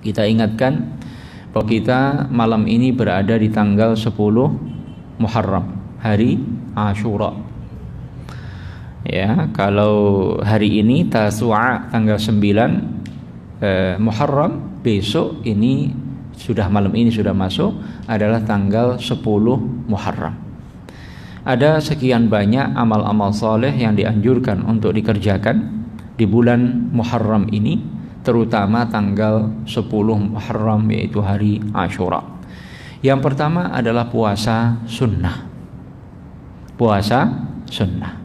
Kita ingatkan bahwa kita malam ini berada di tanggal 10 Muharram, hari Ashura. Ya, kalau hari ini Tasu'a tanggal 9 Muharram, besok ini sudah malam ini sudah masuk adalah tanggal 10 Muharram. Ada sekian banyak amal-amal soleh yang dianjurkan untuk dikerjakan di bulan Muharram ini, terutama tanggal 10 Muharram yaitu hari Ashura. Yang pertama adalah puasa sunnah. Puasa sunnah.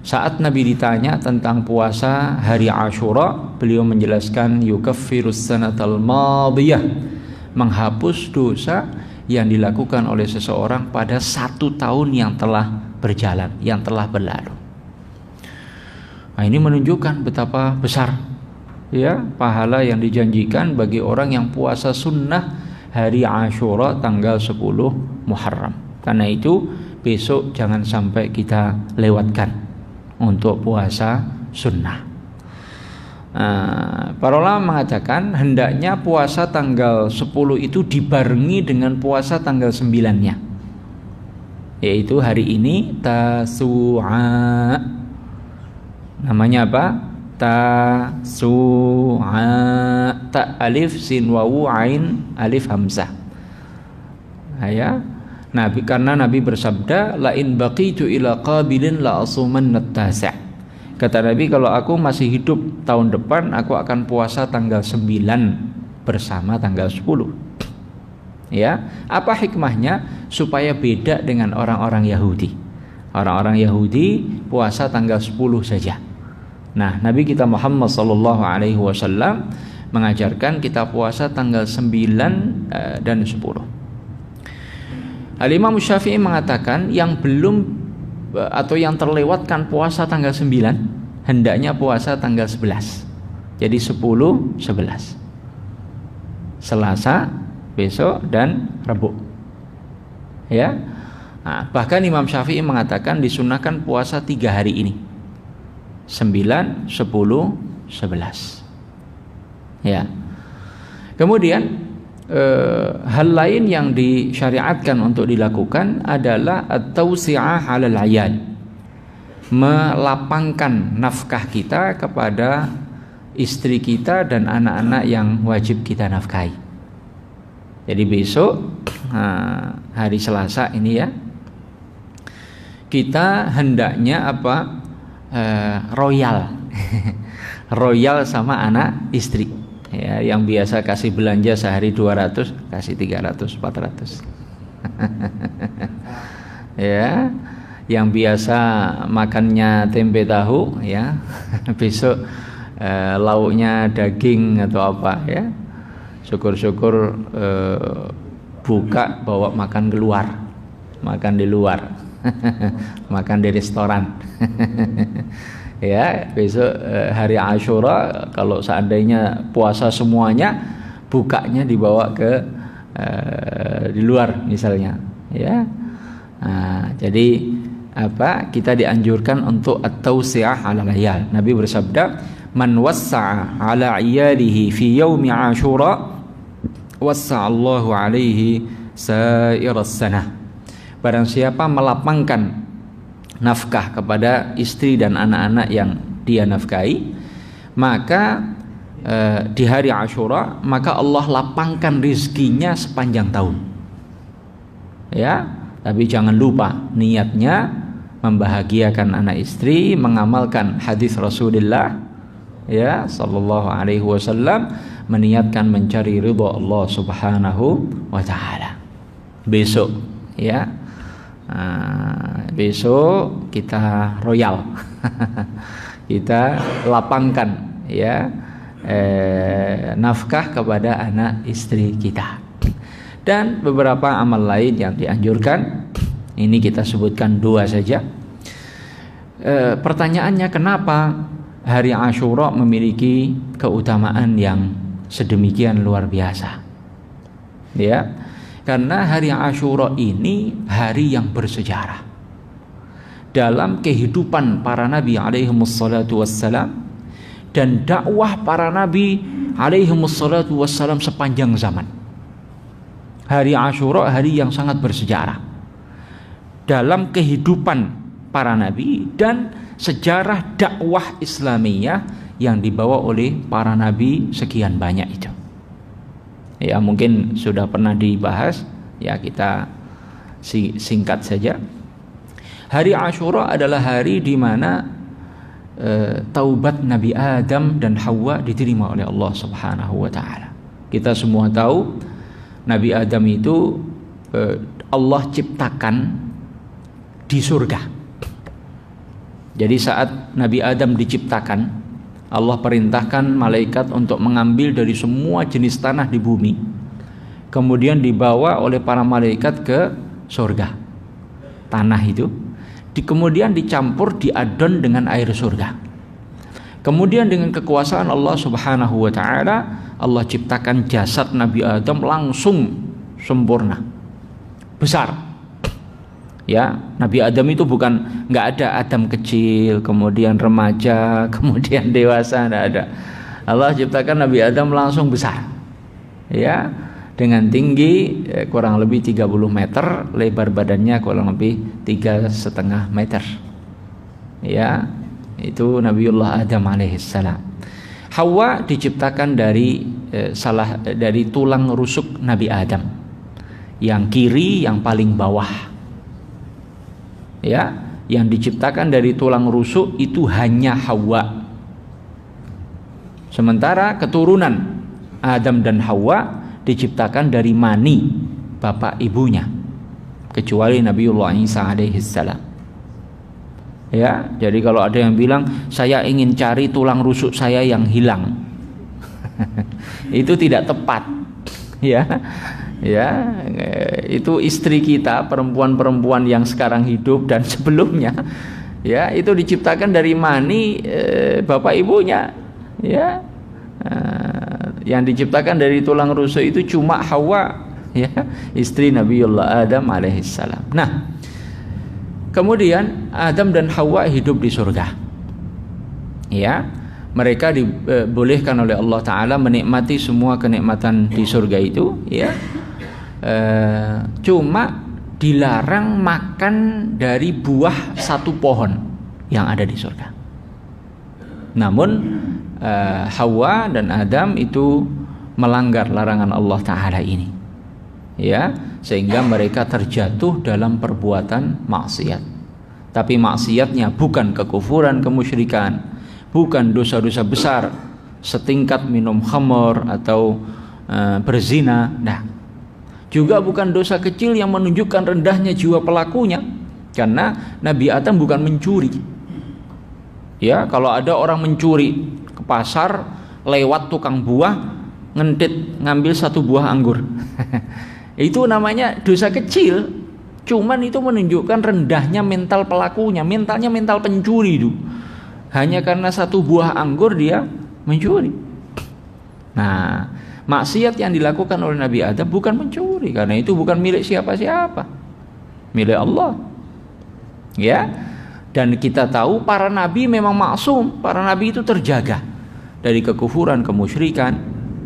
Saat Nabi ditanya tentang puasa hari Ashura, beliau menjelaskan yukaffirus sanatal madiyah, menghapus dosa yang dilakukan oleh seseorang pada 1 tahun yang telah berjalan, yang telah berlalu. Nah, ini menunjukkan betapa besar ya pahala yang dijanjikan bagi orang yang puasa sunnah hari Ashura tanggal 10 Muharram. Karena itu besok jangan sampai kita lewatkan untuk puasa sunnah. Para ulama mengatakan hendaknya puasa tanggal 10 itu dibarengi dengan puasa tanggal 9-nya, yaitu hari ini Tasu'a. Namanya apa? Tasu'a, ta alif sin wawu ain alif hamzah. Ya, Nabi, karena Nabi bersabda, la in baqitu ila qabilin la asuman tasa'. Kata Nabi, kalau aku masih hidup tahun depan, aku akan puasa tanggal 9 bersama tanggal 10. Ya, apa hikmahnya? Supaya beda dengan orang-orang Yahudi. Orang-orang Yahudi puasa tanggal 10 saja. Nah, Nabi kita Muhammad SAW mengajarkan kita puasa tanggal 9 dan 10. Al-Imam Syafi'i mengatakan yang belum atau yang terlewatkan puasa tanggal 9 hendaknya puasa tanggal 11. Jadi 10, 11. Selasa, besok dan Rabu. Ya. Nah, bahkan Imam Syafi'i mengatakan disunahkan puasa 3 hari ini. 9, 10, 11. Ya. Kemudian hal lain yang disyariatkan untuk dilakukan adalah at-tawsi'ah 'alal 'iyal, melapangkan nafkah kita kepada istri kita dan anak-anak yang wajib kita nafkahi. Jadi besok hari Selasa ini ya, kita hendaknya apa? Royal royal sama anak istri. Ya, yang biasa kasih belanja sehari 200, kasih 300, 400. Ya, yang biasa makannya tempe tahu ya, besok lauknya daging atau apa ya. Syukur-syukur buka bawa makan keluar, makan di luar. Makan di restoran. Ya, besok hari Ashura kalau seandainya puasa semuanya, bukanya dibawa ke di luar misalnya, ya. Nah, jadi apa? Kita dianjurkan untuk at-tawsi'ah 'alal 'iyal. Nabi bersabda, "Man wassa'a 'ala 'iyalihi fi yaumi Ashura, wassa'allahu 'alaihi sa'iras sanah." Barang siapa melapangkan nafkah kepada istri dan anak-anak yang dia nafkahi, maka di hari Ashura maka Allah lapangkan rizkinya sepanjang tahun. Ya, tapi jangan lupa niatnya membahagiakan anak istri, mengamalkan hadis Rasulullah ya sallallahu alaihi wasallam, meniatkan mencari ridha Allah Subhanahu wa taala. Besok ya, besok kita royal. Kita lapangkan ya nafkah kepada anak istri kita. Dan beberapa amal lain yang dianjurkan, ini kita sebutkan 2 saja. Pertanyaannya, kenapa hari Ashura memiliki keutamaan yang sedemikian luar biasa? Ya, karena hari Ashura ini hari yang bersejarah dalam kehidupan para nabi alaihi wassalatu wassalam, dan dakwah para nabi alaihimussalatu wassalam sepanjang zaman. Hari Asyura hari yang sangat bersejarah dalam kehidupan para nabi dan sejarah dakwah Islamiyah yang dibawa oleh para nabi sekian banyak itu. Ya, mungkin sudah pernah dibahas, ya kita singkat saja. Hari Asyura adalah hari di mana taubat Nabi Adam dan Hawa diterima oleh Allah Subhanahu wa taala. Kita semua tahu Nabi Adam itu Allah ciptakan di surga. Jadi saat Nabi Adam diciptakan, Allah perintahkan malaikat untuk mengambil dari semua jenis tanah di bumi, kemudian dibawa oleh para malaikat ke surga. Tanah itu kemudian dicampur, diadon dengan air surga. Kemudian dengan kekuasaan Allah Subhanahu wa taala, Allah ciptakan jasad Nabi Adam langsung sempurna, besar. Ya, Nabi Adam itu bukan, nggak ada Adam kecil, kemudian remaja, kemudian dewasa, nggak ada. Allah ciptakan Nabi Adam langsung besar. Ya, dengan tinggi kurang lebih 30 meter, lebar badannya kurang lebih 3,5 meter. Ya, itu Nabiullah Adam alaihissalam. Hawa diciptakan dari dari tulang rusuk Nabi Adam, yang kiri yang paling bawah. Ya, yang diciptakan dari tulang rusuk itu hanya Hawa. Sementara keturunan Adam dan Hawa diciptakan dari mani bapak ibunya, kecuali Nabiullah Isa alaihissalam. Ya, jadi kalau ada yang bilang saya ingin cari tulang rusuk saya yang hilang, itu tidak tepat. Ya, ya, itu istri kita, perempuan-perempuan yang sekarang hidup dan sebelumnya, ya, itu diciptakan dari mani bapak ibunya. Ya, yang diciptakan dari tulang rusuk itu cuma Hawa, ya, istri Nabiullah Adam alaihissalam. Nah, kemudian Adam dan Hawa hidup di surga. Ya, mereka dibolehkan oleh Allah Ta'ala menikmati semua kenikmatan di surga itu, ya. Cuma dilarang makan dari buah satu pohon yang ada di surga. Namun Hawa dan Adam itu melanggar larangan Allah Ta'ala ini, ya, sehingga mereka terjatuh dalam perbuatan maksiat. Tapi maksiatnya bukan kekufuran, kemusyrikan, bukan dosa-dosa besar setingkat minum khamr atau berzina. Nah, juga bukan dosa kecil yang menunjukkan rendahnya jiwa pelakunya, karena Nabi Adam bukan mencuri. Ya, kalau ada orang mencuri ke pasar, lewat tukang buah, ngentit ngambil satu buah anggur, itu namanya dosa kecil. Cuman itu menunjukkan rendahnya mental pelakunya, mentalnya mental pencuri itu. Hanya karena satu buah anggur dia mencuri. Nah, maksiat yang dilakukan oleh Nabi Adam bukan mencuri, karena itu bukan milik siapa-siapa, milik Allah. Ya, dan kita tahu para nabi memang maksum, para nabi itu terjaga dari kekufuran, kemusyrikan.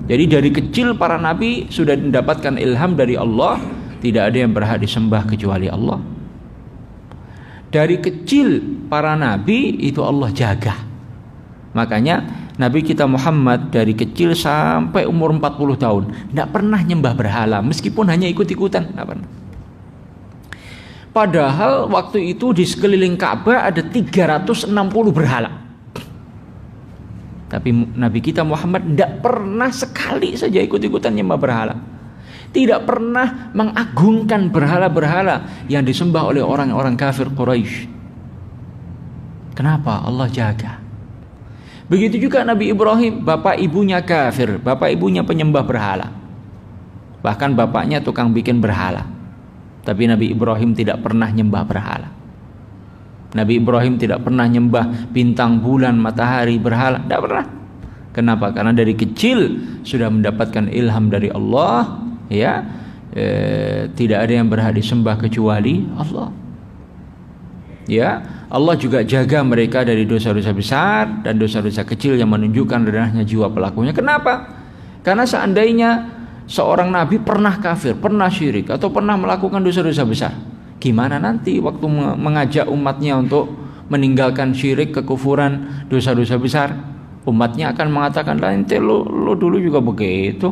Jadi dari kecil para nabi sudah mendapatkan ilham dari Allah, tidak ada yang berhak disembah kecuali Allah. Dari kecil para nabi itu Allah jaga. Makanya Nabi kita Muhammad dari kecil sampai umur 40 tahun tidak pernah nyembah berhala, meskipun hanya ikut-ikutan, tidak pernah. Padahal waktu itu di sekeliling Ka'bah ada 360 berhala. Tapi Nabi kita Muhammad tidak pernah sekali saja ikut-ikutan nyembah berhala. Tidak pernah mengagungkan berhala-berhala yang disembah oleh orang-orang kafir Quraisy. Kenapa? Allah jaga. Begitu juga Nabi Ibrahim, bapak ibunya kafir, bapak ibunya penyembah berhala. Bahkan bapaknya tukang bikin berhala. Tapi Nabi Ibrahim tidak pernah nyembah berhala. Nabi Ibrahim tidak pernah nyembah bintang, bulan, matahari, berhala, tidak pernah. Kenapa? Karena dari kecil sudah mendapatkan ilham dari Allah, ya, tidak ada yang berhak disembah kecuali Allah. Ya, Allah juga jaga mereka dari dosa-dosa besar dan dosa-dosa kecil yang menunjukkan rendahnya jiwa pelakunya. Kenapa? Karena seandainya seorang nabi pernah kafir, pernah syirik, atau pernah melakukan dosa-dosa besar, gimana nanti waktu mengajak umatnya untuk meninggalkan syirik, kekufuran, dosa-dosa besar? Umatnya akan mengatakan, lah ente lo dulu juga begitu.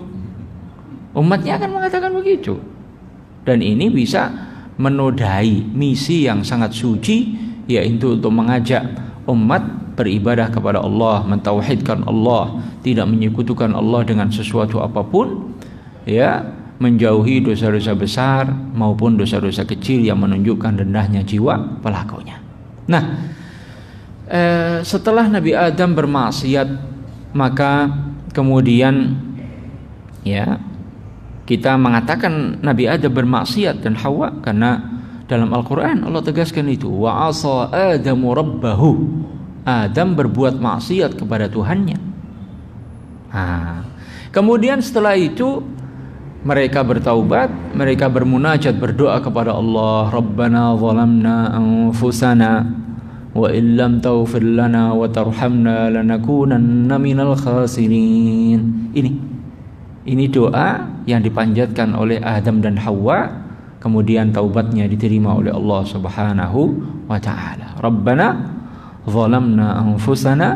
Umatnya akan mengatakan begitu. Dan ini bisa menodai misi yang sangat suci, yaitu untuk mengajak umat beribadah kepada Allah, mentauhidkan Allah, tidak menyekutukan Allah dengan sesuatu apapun, ya, menjauhi dosa-dosa besar maupun dosa-dosa kecil yang menunjukkan rendahnya jiwa pelakunya. Nah, setelah Nabi Adam bermaksiat, maka kemudian ya kita mengatakan Nabi Adam bermaksiat dan Hawa karena dalam Al-Quran Allah tegaskan itu, wa asa Adamu rabbahu. Adam berbuat maksiat kepada Tuhannya. Kemudian setelah itu mereka bertaubat, mereka bermunajat, berdoa kepada Allah, Rabbana zalamna anfusana wa illam taghfir lana wa tarhamna lanakunanna minal khasirin. Ini doa yang dipanjatkan oleh Adam dan Hawa, kemudian taubatnya diterima oleh Allah Subhanahu wa taala. Rabbana zalamna anfusana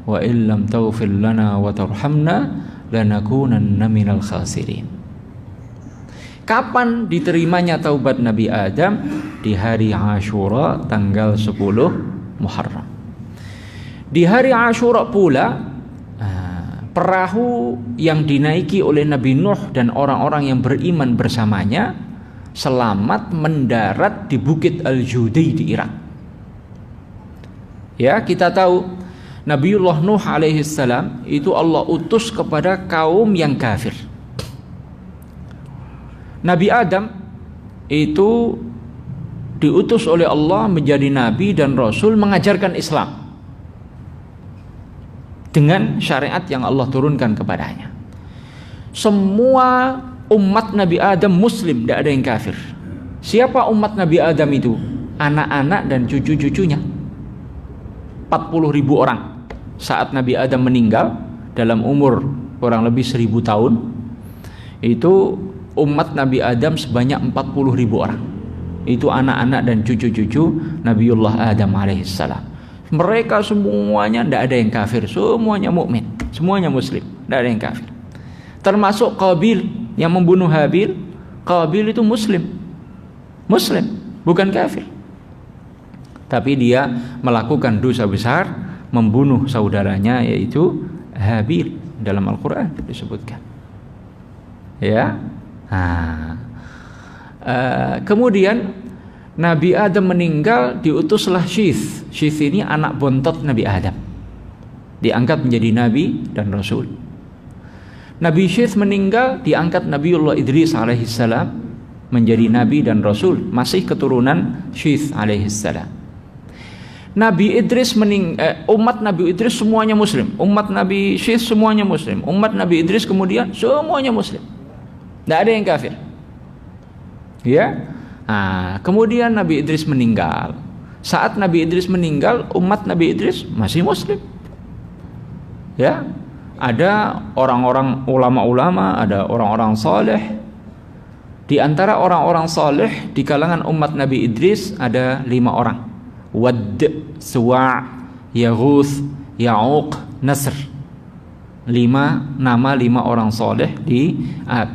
wa illam taghfir lana wa tarhamna lanakunanna minal khasirin. Kapan diterimanya taubat Nabi Adam? Di hari Ashura tanggal 10 Muharram. Di hari Ashura pula perahu yang dinaiki oleh Nabi Nuh dan orang-orang yang beriman bersamanya selamat mendarat di Bukit Al-Judi di Irak. Ya, kita tahu Nabiullah Nuh alaihissalam itu Allah utus kepada kaum yang kafir. Nabi Adam itu diutus oleh Allah menjadi nabi dan rasul mengajarkan Islam dengan syariat yang Allah turunkan kepadanya. Semua umat Nabi Adam muslim, tidak ada yang kafir. Siapa umat Nabi Adam itu? Anak-anak dan cucu-cucunya. 40.000 orang. Saat Nabi Adam meninggal dalam umur kurang lebih 1000 tahun, itu umat Nabi Adam sebanyak 40.000 orang. Itu anak-anak dan cucu-cucu Nabiullah Adam alaihissalam. Mereka semuanya tidak ada yang kafir, semuanya mukmin, semuanya muslim, tidak ada yang kafir. Termasuk Qabil yang membunuh Habil. Qabil itu muslim, bukan kafir. Tapi dia melakukan dosa besar, membunuh saudaranya yaitu Habil, dalam Al-Quran disebutkan. Ya, kemudian Nabi Adam meninggal, diutuslah Syith. Syith ini anak bontot Nabi Adam, diangkat menjadi nabi dan rasul. Nabi Syith meninggal, diangkat Nabiullah Idris alaihissalam menjadi nabi dan rasul, masih keturunan Syith alaihissalam. Nabi Idris umat Nabi Idris semuanya muslim, umat Nabi Syith semuanya muslim, umat Nabi Idris kemudian semuanya muslim, tidak ada yang kafir. Ya. Kemudian Nabi Idris meninggal. Saat Nabi Idris meninggal, umat Nabi Idris masih muslim. Ya, ada orang-orang ulama-ulama, ada orang-orang saleh. Di antara orang-orang saleh di kalangan umat Nabi Idris ada 5 orang. Wadd, Suwa', Yaghuth, Ya'uq, Nasr. 5 nama 5 orang saleh di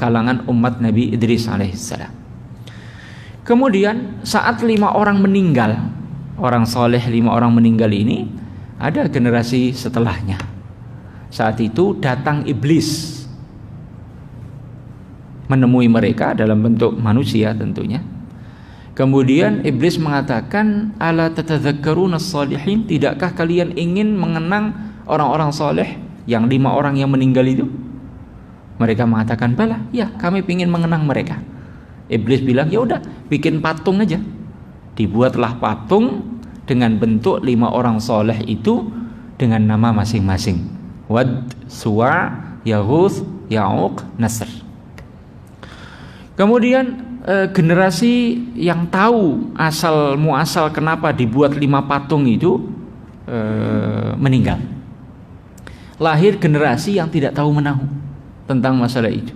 kalangan umat Nabi Idris alaihissalam. Kemudian saat 5 orang meninggal, orang soleh 5 orang meninggal ini, ada generasi setelahnya. Saat itu datang iblis menemui mereka dalam bentuk manusia tentunya. Kemudian iblis mengatakan, ala tatadzakkaruna as-salihin, tidakkah kalian ingin mengenang orang-orang soleh yang 5 orang yang meninggal itu? Mereka mengatakan, bala, ya kami ingin mengenang mereka. Iblis bilang, ya udah, bikin patung aja. Dibuatlah patung dengan bentuk 5 orang soleh itu dengan nama masing-masing. Wad, Suwa', Yaghuth, Ya'uq, Nasr. Kemudian generasi yang tahu asal muasal kenapa dibuat 5 patung itu meninggal. Lahir generasi yang tidak tahu menahu tentang masalah itu.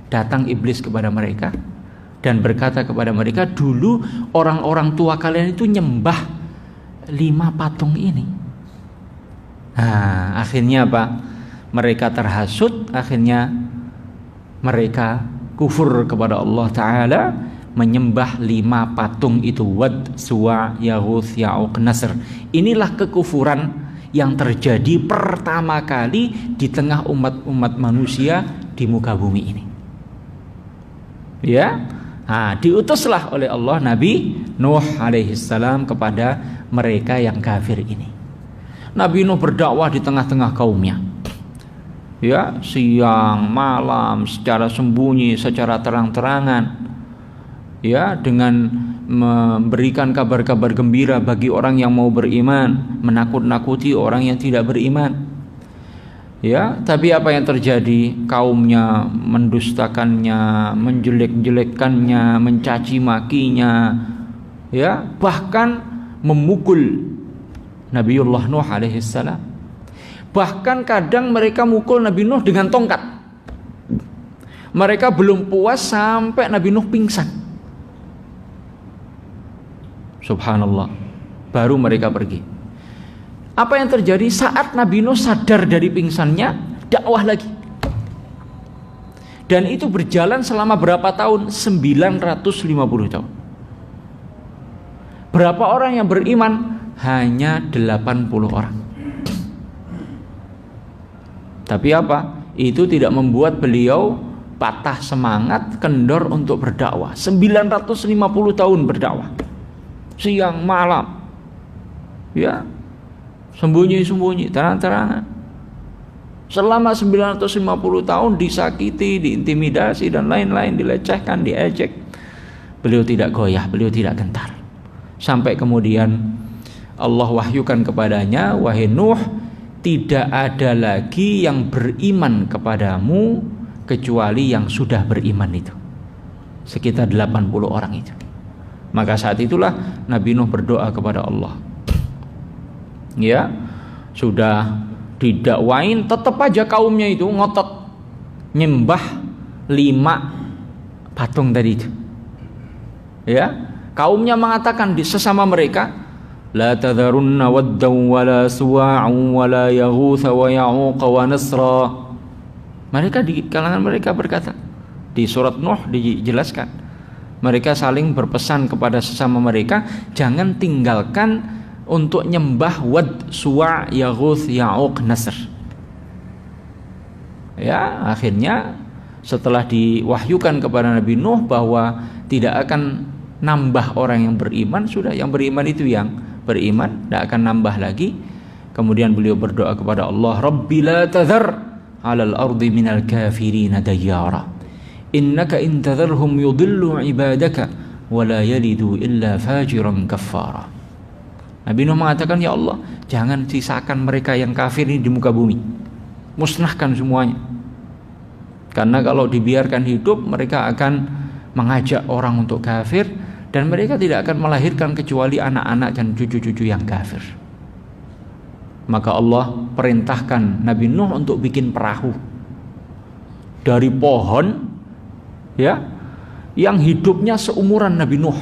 Datang iblis kepada mereka dan berkata kepada mereka, dulu orang-orang tua kalian itu nyembah 5 patung ini. Nah, akhirnya apa? Mereka terhasut, akhirnya mereka kufur kepada Allah Ta'ala, menyembah 5 patung itu, Wad, Suwa, Yaghuth, Ya'uq, Nasr. Inilah kekufuran yang terjadi pertama kali di tengah umat-umat manusia di muka bumi ini. Ya, nah, diutuslah oleh Allah Nabi Nuh alaihissalam kepada mereka yang kafir ini. Nabi Nuh berdakwah di tengah-tengah kaumnya. Ya, siang, malam, secara sembunyi, secara terang-terangan. Ya, dengan memberikan kabar-kabar gembira bagi orang yang mau beriman, menakut-nakuti orang yang tidak beriman. Ya, tapi apa yang terjadi? Kaumnya mendustakannya, menjelek-jelekkannya, mencaci makinya, ya, bahkan memukul Nabiullah Nuh alaihissalam. Bahkan kadang mereka mukul Nabi Nuh dengan tongkat. Mereka belum puas sampai Nabi Nuh pingsan. Subhanallah. Baru mereka pergi. Apa yang terjadi saat Nabi Nuh sadar dari pingsannya, dakwah lagi. Dan itu berjalan selama berapa tahun? 950 tahun. Berapa orang yang beriman? Hanya 80 orang. Tapi apa? Itu tidak membuat beliau patah semangat, kendor untuk berdakwah. 950 tahun berdakwah. Siang malam. Ya. Sembunyi-sembunyi, terang-terangan. Selama 950 tahun disakiti, diintimidasi dan lain-lain, dilecehkan, diejek. Beliau tidak goyah, beliau tidak gentar. Sampai kemudian Allah wahyukan kepadanya, wahai Nuh, tidak ada lagi yang beriman kepadamu kecuali yang sudah beriman itu. Sekitar 80 orang itu. Maka saat itulah Nabi Nuh berdoa kepada Allah. Ya, sudah didakwain, tetap aja kaumnya itu ngotot nyembah 5 patung tadi itu. Ya, kaumnya mengatakan di sesama mereka, la tadharunna waddan wala suwa'un wala yaghutha wa ya'uq wa nasra. Mereka di kalangan mereka berkata, di surat Nuh dijelaskan, mereka saling berpesan kepada sesama mereka, jangan tinggalkan untuk nyembah Wad, Suwa', Yaghuth, Ya'uq, Nasr. Ya, akhirnya setelah diwahyukan kepada Nabi Nuh bahwa tidak akan nambah orang yang beriman, sudah yang beriman itu yang beriman, tidak akan nambah lagi. Kemudian beliau berdoa kepada Allah, Rabbi la tadhar 'alal ardi minal kafirin dayyara. Innaka in tadharhum yudillu 'ibadaka wa la yalidu illa fajiran kaffara. Nabi Nuh mengatakan, ya Allah, jangan sisakan mereka yang kafir ini di muka bumi. Musnahkan semuanya. Karena kalau dibiarkan hidup, mereka akan mengajak orang untuk kafir, dan mereka tidak akan melahirkan kecuali anak-anak dan cucu-cucu yang kafir. Maka Allah perintahkan Nabi Nuh untuk bikin perahu dari pohon, ya, yang hidupnya seumuran Nabi Nuh.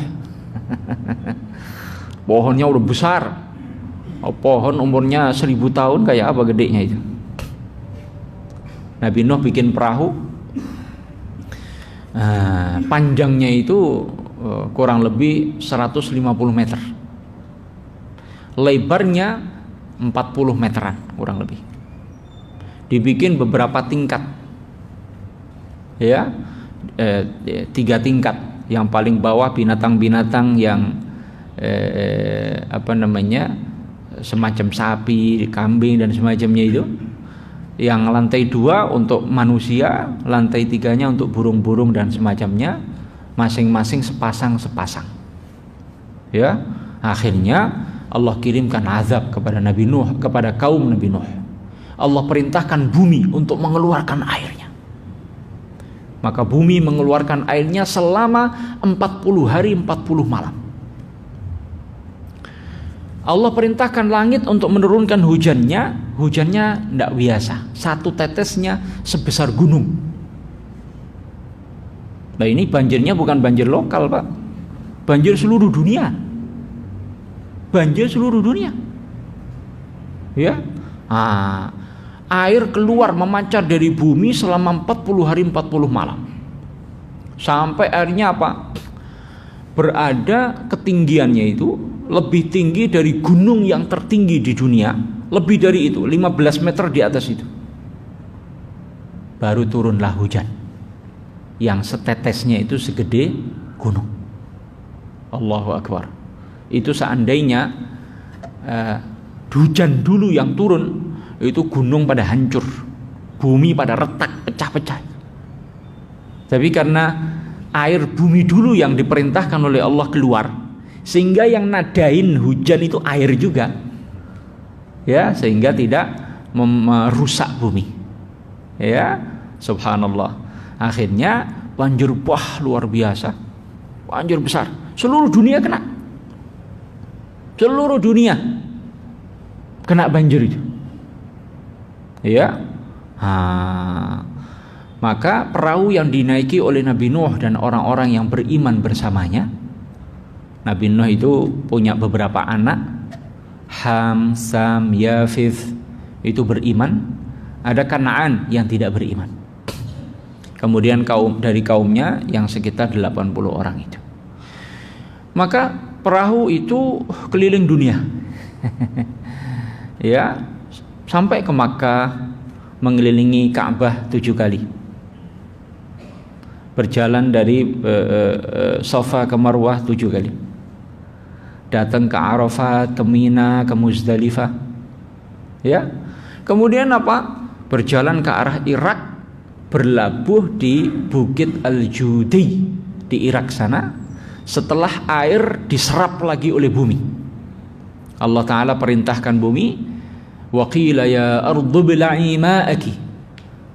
Pohonnya udah besar. Pohon umurnya 1000 tahun, kayak apa gedenya itu. Nabi Nuh bikin perahu. Panjangnya itu kurang lebih 150 meter. Lebarnya 40 meteran kurang lebih. Dibikin beberapa tingkat. Ya. 3 tingkat. Yang paling bawah binatang-binatang yang semacam sapi, kambing dan semacamnya itu. Yang lantai 2 untuk manusia, lantai 3-nya untuk burung-burung dan semacamnya, masing-masing sepasang-sepasang. Ya, akhirnya Allah kirimkan azab kepada Nabi Nuh, kepada kaum Nabi Nuh. Allah perintahkan bumi untuk mengeluarkan airnya. Maka bumi mengeluarkan airnya selama 40 hari 40 malam. Allah perintahkan langit untuk menurunkan hujannya. Hujannya tidak biasa, satu tetesnya sebesar gunung. Nah ini banjirnya bukan banjir lokal Pak, banjir seluruh dunia. Banjir seluruh dunia. Ya, air keluar memancar dari bumi selama 40 hari 40 malam. Sampai airnya apa? Berada ketinggiannya itu lebih tinggi dari gunung yang tertinggi di dunia. Lebih dari itu, 15 meter di atas itu. Baru turunlah hujan yang setetesnya itu segede gunung. Allahu Akbar. Itu seandainya hujan dulu yang turun, itu gunung pada hancur, bumi pada retak, pecah-pecah. Tapi karena air bumi dulu yang diperintahkan oleh Allah keluar, sehingga yang nadain hujan itu air juga, ya, sehingga tidak merusak bumi. Ya, subhanallah. Akhirnya banjir luar biasa, banjir besar, seluruh dunia kena, seluruh dunia kena banjir itu. Ya, maka perahu yang dinaiki oleh Nabi Nuh dan orang-orang yang beriman bersamanya. Nabi Nuh itu punya beberapa anak, Ham, Sam, Yafith, itu beriman. Ada Kanaan yang tidak beriman. Kemudian dari kaumnya yang sekitar 80 orang itu. Maka perahu itu keliling dunia. Ya, sampai ke Makkah, mengelilingi Ka'bah 7 kali. Berjalan dari Safa ke Marwah 7 kali. Datang ke Arafat, ke Mina, ke Muzdalifah. Ya. Kemudian apa? Berjalan ke arah Irak, berlabuh di Bukit Al-Judi di Irak sana. Setelah air diserap lagi oleh bumi, Allah Ta'ala perintahkan bumi, wa qila ya ardu bil'i ma'aki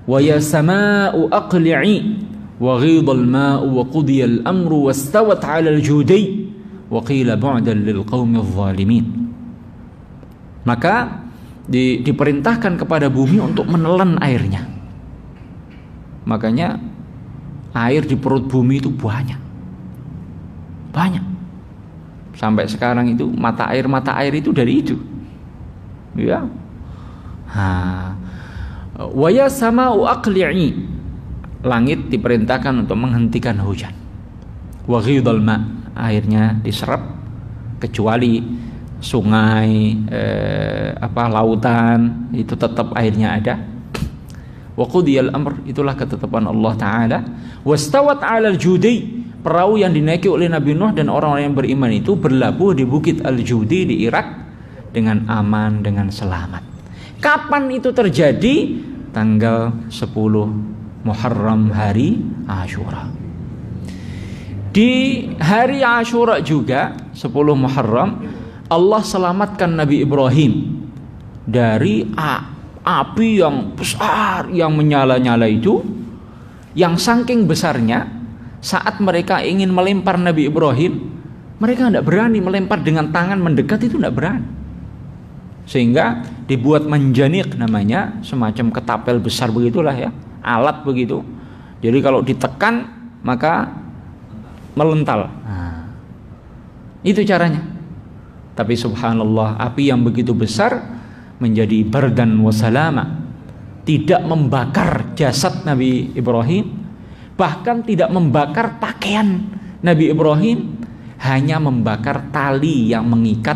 wa ya sama'u aqli'i wa ghidha al-ma'u wa qudiya al-amru wastawat 'ala al-judi wa qila bu'dan lil qaumil zalimin. Maka diperintahkan kepada bumi untuk menelan airnya. Makanya air di perut bumi itu banyak. Sampai sekarang itu mata air itu dari itu. Ya. Wa ya sama'u aqli'i, langit diperintahkan untuk menghentikan hujan. Wa ghidhal ma', airnya diserap, kecuali sungai, lautan itu tetap airnya ada. Wa qudiyal amr, itulah ketetapan Allah Ta'ala. Wastawat 'alal judi, perahu yang dinaiki oleh Nabi Nuh dan orang-orang yang beriman itu berlabuh di Bukit Al-Judi di Irak dengan aman, dengan selamat. Kapan itu terjadi? Tanggal 10 Muharram, hari Ashura. Di hari Ashura juga 10 Muharram, Allah selamatkan Nabi Ibrahim dari api yang besar yang menyala-nyala itu, yang saking besarnya saat mereka ingin melempar Nabi Ibrahim, mereka tidak berani melempar dengan tangan mendekat, itu tidak berani. Sehingga dibuat manjanik namanya, semacam ketapel besar begitulah ya, alat begitu. Jadi kalau ditekan maka melental. Itu caranya. Tapi subhanallah, api yang begitu besar menjadi bardan wa salama, tidak membakar jasad Nabi Ibrahim, bahkan tidak membakar pakaian Nabi Ibrahim, hanya membakar tali yang mengikat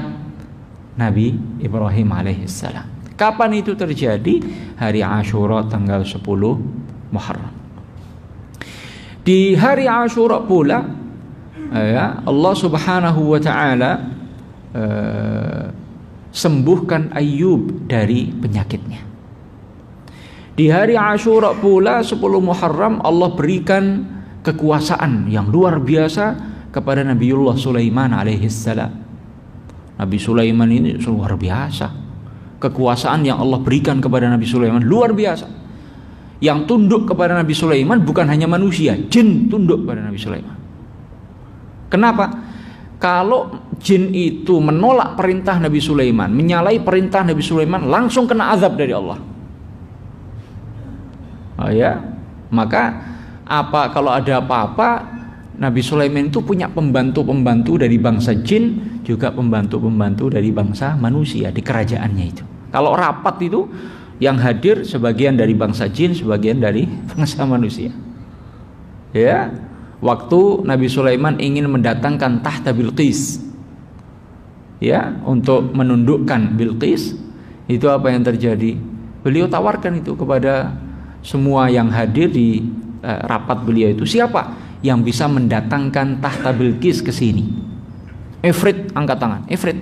Nabi Ibrahim alaihissalam. Kapan itu terjadi? Hari Ashura tanggal 10 Muharram. Di hari Ashura pula ya, Allah Subhanahu wa Ta'ala sembuhkan Ayyub dari penyakitnya. Di hari Ashura pula 10 Muharram, Allah berikan kekuasaan yang luar biasa kepada Nabiullah Sulaiman alaihissalam. Nabi Sulaiman ini luar biasa. Kekuasaan yang Allah berikan kepada Nabi Sulaiman luar biasa. Yang tunduk kepada Nabi Sulaiman bukan hanya manusia, jin tunduk kepada Nabi Sulaiman. Kenapa? Kalau jin itu menolak perintah Nabi Sulaiman, menyalahi perintah Nabi Sulaiman, langsung kena azab dari Allah. Oh ya, maka kalau ada apa-apa, Nabi Sulaiman itu punya pembantu-pembantu dari bangsa jin, juga pembantu-pembantu dari bangsa manusia di kerajaannya itu. Kalau rapat itu yang hadir sebagian dari bangsa jin, sebagian dari bangsa manusia. Ya, waktu Nabi Sulaiman ingin mendatangkan tahta Bilqis, ya, untuk menundukkan Bilqis, itu apa yang terjadi? Beliau tawarkan itu kepada semua yang hadir di rapat beliau itu, siapa yang bisa mendatangkan tahta Bilqis ke sini? Ifrit, angkat tangan. Ifrit.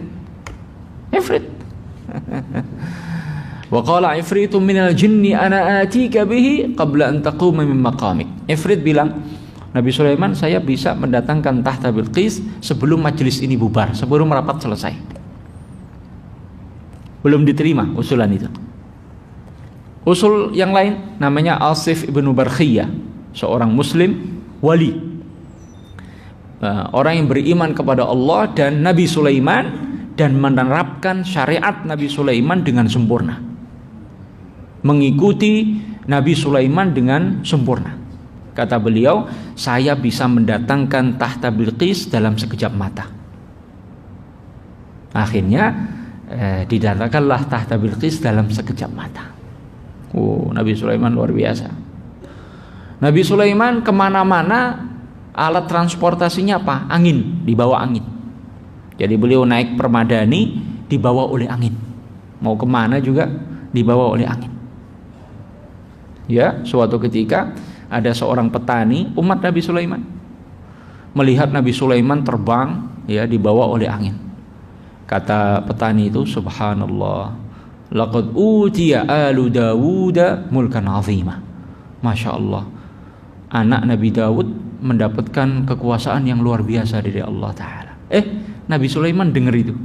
Wa qala ifritu minal jinni ana atika bihi qabla an taquma min maqamik. Ifrit bilang, Nabi Sulaiman, saya bisa mendatangkan tahta Bilqis sebelum majelis ini bubar, sebelum rapat selesai. Belum diterima usulan itu. Usul yang lain namanya Asif ibnu Barkhiyah, seorang muslim wali, orang yang beriman kepada Allah dan Nabi Sulaiman dan menerapkan syariat Nabi Sulaiman dengan sempurna, mengikuti Nabi Sulaiman dengan sempurna. Kata beliau, saya bisa mendatangkan tahta Bilqis dalam sekejap mata. Akhirnya didatangkanlah tahta Bilqis dalam sekejap mata. Nabi Sulaiman luar biasa. Nabi Sulaiman kemana-mana alat transportasinya apa? Angin, dibawa angin. Jadi beliau naik permadani dibawa oleh angin. Mau kemana juga dibawa oleh angin. Ya, suatu ketika ada seorang petani umat Nabi Sulaiman melihat Nabi Sulaiman terbang, ya, dibawa oleh angin. Kata petani itu, subhanallah, laqad utiya alu Dawuda mulkan azimah. Masya Allah, anak Nabi Dawud mendapatkan kekuasaan yang luar biasa dari Allah Ta'ala. Nabi Sulaiman dengar itu.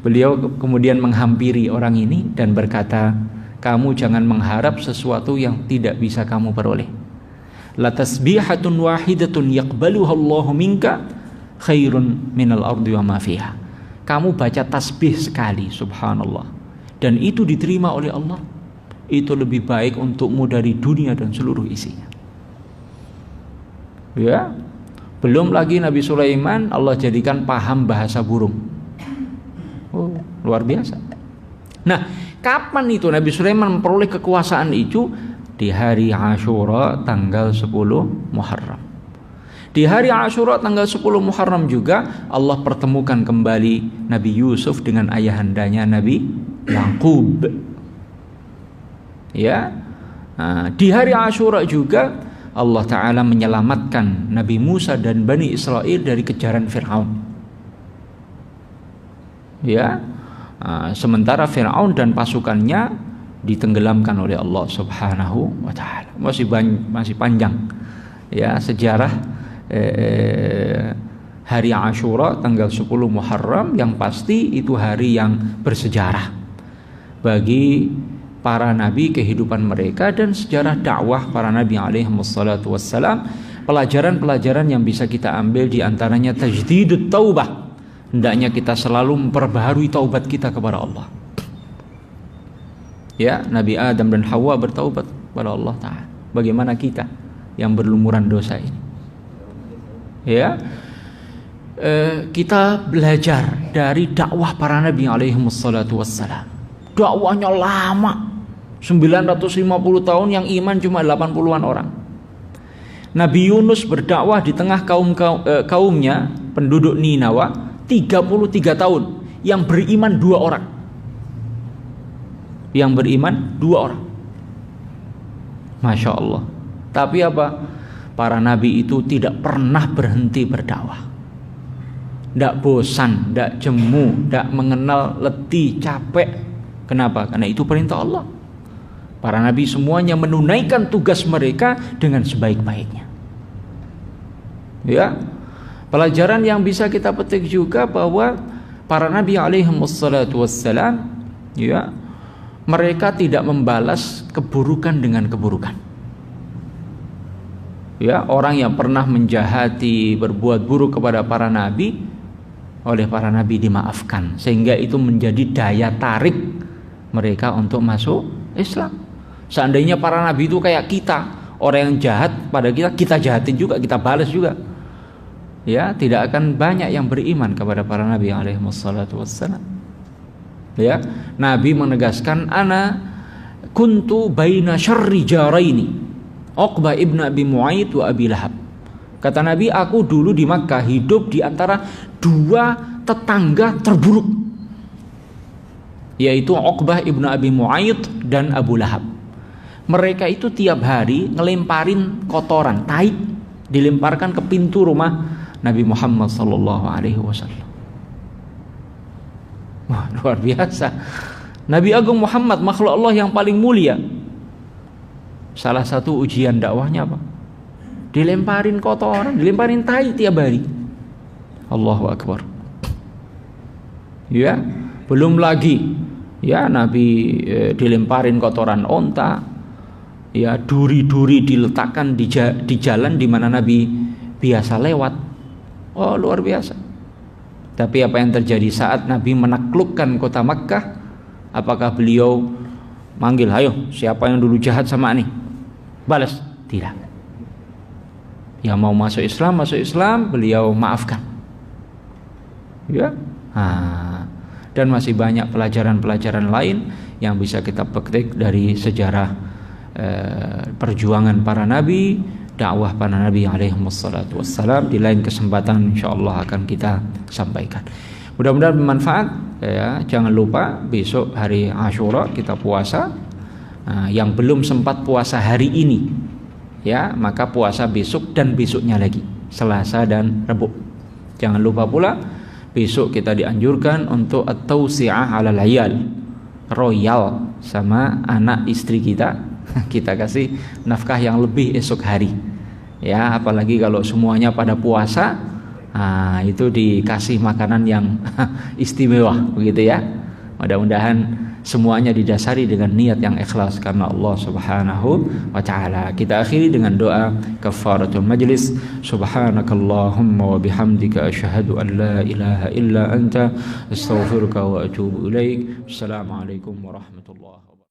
Beliau kemudian menghampiri orang ini dan berkata, kamu jangan mengharap sesuatu yang tidak bisa kamu peroleh. La tasbihatun wahidatun yaqbaluha Allahu minka khairun minal ardi wa ma fiha. Kamu baca tasbih sekali, subhanallah, dan itu diterima oleh Allah, itu lebih baik untukmu dari dunia dan seluruh isinya. Ya, belum lagi Nabi Sulaiman Allah jadikan paham bahasa burung. Luar biasa. Nah, kapan itu Nabi Sulaiman memperoleh kekuasaan itu? Di hari Asyura tanggal 10 Muharram. Di hari Asyura tanggal 10 Muharram juga Allah pertemukan kembali Nabi Yusuf dengan ayahandanya Nabi Yaqub. Ya. Di hari Asyura juga Allah Ta'ala menyelamatkan Nabi Musa dan Bani Israel dari kejaran Fir'aun. Ya. Sementara Fir'aun dan pasukannya ditenggelamkan oleh Allah Subhanahu wa Ta'ala. Masih panjang, ya, sejarah hari Asyura tanggal 10 Muharram. Yang pasti itu hari yang bersejarah bagi para nabi, kehidupan mereka dan sejarah dakwah para nabi alaihi wassalatu wassalam. Pelajaran-pelajaran yang bisa kita ambil diantaranya tajdidut taubah. Hendaknya kita selalu memperbaharui taubat kita kepada Allah. Ya, Nabi Adam dan Hawa bertaubat kepada Allah Ta'ala. Bagaimana kita yang berlumuran dosa ini? Ya, kita belajar dari dakwah para nabi alaihi wassalatu wassalam. Dakwahnya lama, 950 tahun, yang iman cuma 80-an orang. Nabi Yunus berdakwah di tengah kaumnya penduduk Ninawa 33 tahun, yang beriman 2 orang. Yang beriman 2 orang. Masya Allah. Tapi apa? Para nabi itu tidak pernah berhenti berdakwah. Tidak bosan, tidak jemu, tidak mengenal letih, capek. Kenapa? Karena itu perintah Allah. Para nabi semuanya menunaikan tugas mereka dengan sebaik-baiknya. Ya. Pelajaran yang bisa kita petik juga bahwa para nabi alaihi wassalatu wassalam, ya, mereka tidak membalas keburukan dengan keburukan. Ya, orang yang pernah menjahati, berbuat buruk kepada para nabi, oleh para nabi dimaafkan, sehingga itu menjadi daya tarik mereka untuk masuk Islam. Seandainya para nabi itu kayak kita, orang yang jahat pada kita, kita jahatin juga, kita balas juga, ya tidak akan banyak yang beriman kepada para nabi alaihi wassalatu wassalam. Ya, Nabi menegaskan, ana kuntu baina syarri jaraini, Uqbah ibn Abi Mu'aid wa Abi Lahab. Kata Nabi, aku dulu di Makkah hidup di antara dua tetangga terburuk, yaitu Uqbah ibn Abi Mu'aid dan Abu Lahab. Mereka itu tiap hari ngelemparin kotoran, tai, dilemparkan ke pintu rumah Nabi Muhammad sallallahu alaihi wasallam. Wah, luar biasa. Nabi Agung Muhammad, makhluk Allah yang paling mulia, salah satu ujian dakwahnya apa? Dilemparin kotoran, dilemparin tai tiap hari. Allahu Akbar. Ya, belum lagi ya Nabi dilemparin kotoran onta, ya duri-duri diletakkan di jalan di mana Nabi biasa lewat. Oh, luar biasa. Tapi apa yang terjadi saat Nabi menaklukkan kota Makkah? Apakah beliau manggil, ayo siapa yang dulu jahat sama ini, balas? Tidak. Yang mau masuk Islam beliau maafkan. Ya. Dan masih banyak pelajaran-pelajaran lain yang bisa kita petik dari sejarah perjuangan para nabi, dakwah para nabi alaihi wassalatu wassalam. Di lain kesempatan insyaallah akan kita sampaikan. Mudah-mudahan bermanfaat ya. Jangan lupa besok hari Asyura kita puasa. Yang belum sempat puasa hari ini ya, maka puasa besok dan besoknya lagi, Selasa dan Rabu. Jangan lupa pula besok kita dianjurkan untuk at-tausi'ah 'alal 'iyal, royal sama anak istri kita. Kita kasih nafkah yang lebih esok hari. Ya, apalagi kalau semuanya pada puasa, itu dikasih makanan yang istimewa begitu ya. Mudah-mudahan semuanya didasari dengan niat yang ikhlas karena Allah Subhanahu wa taala. Kita akhiri dengan doa kafaratul majlis. Subhanakallahumma wa bihamdika asyhadu an la ilaha illa anta astaghfiruka wa atubu ilaik. Assalamualaikum warahmatullahi wabarakatuh.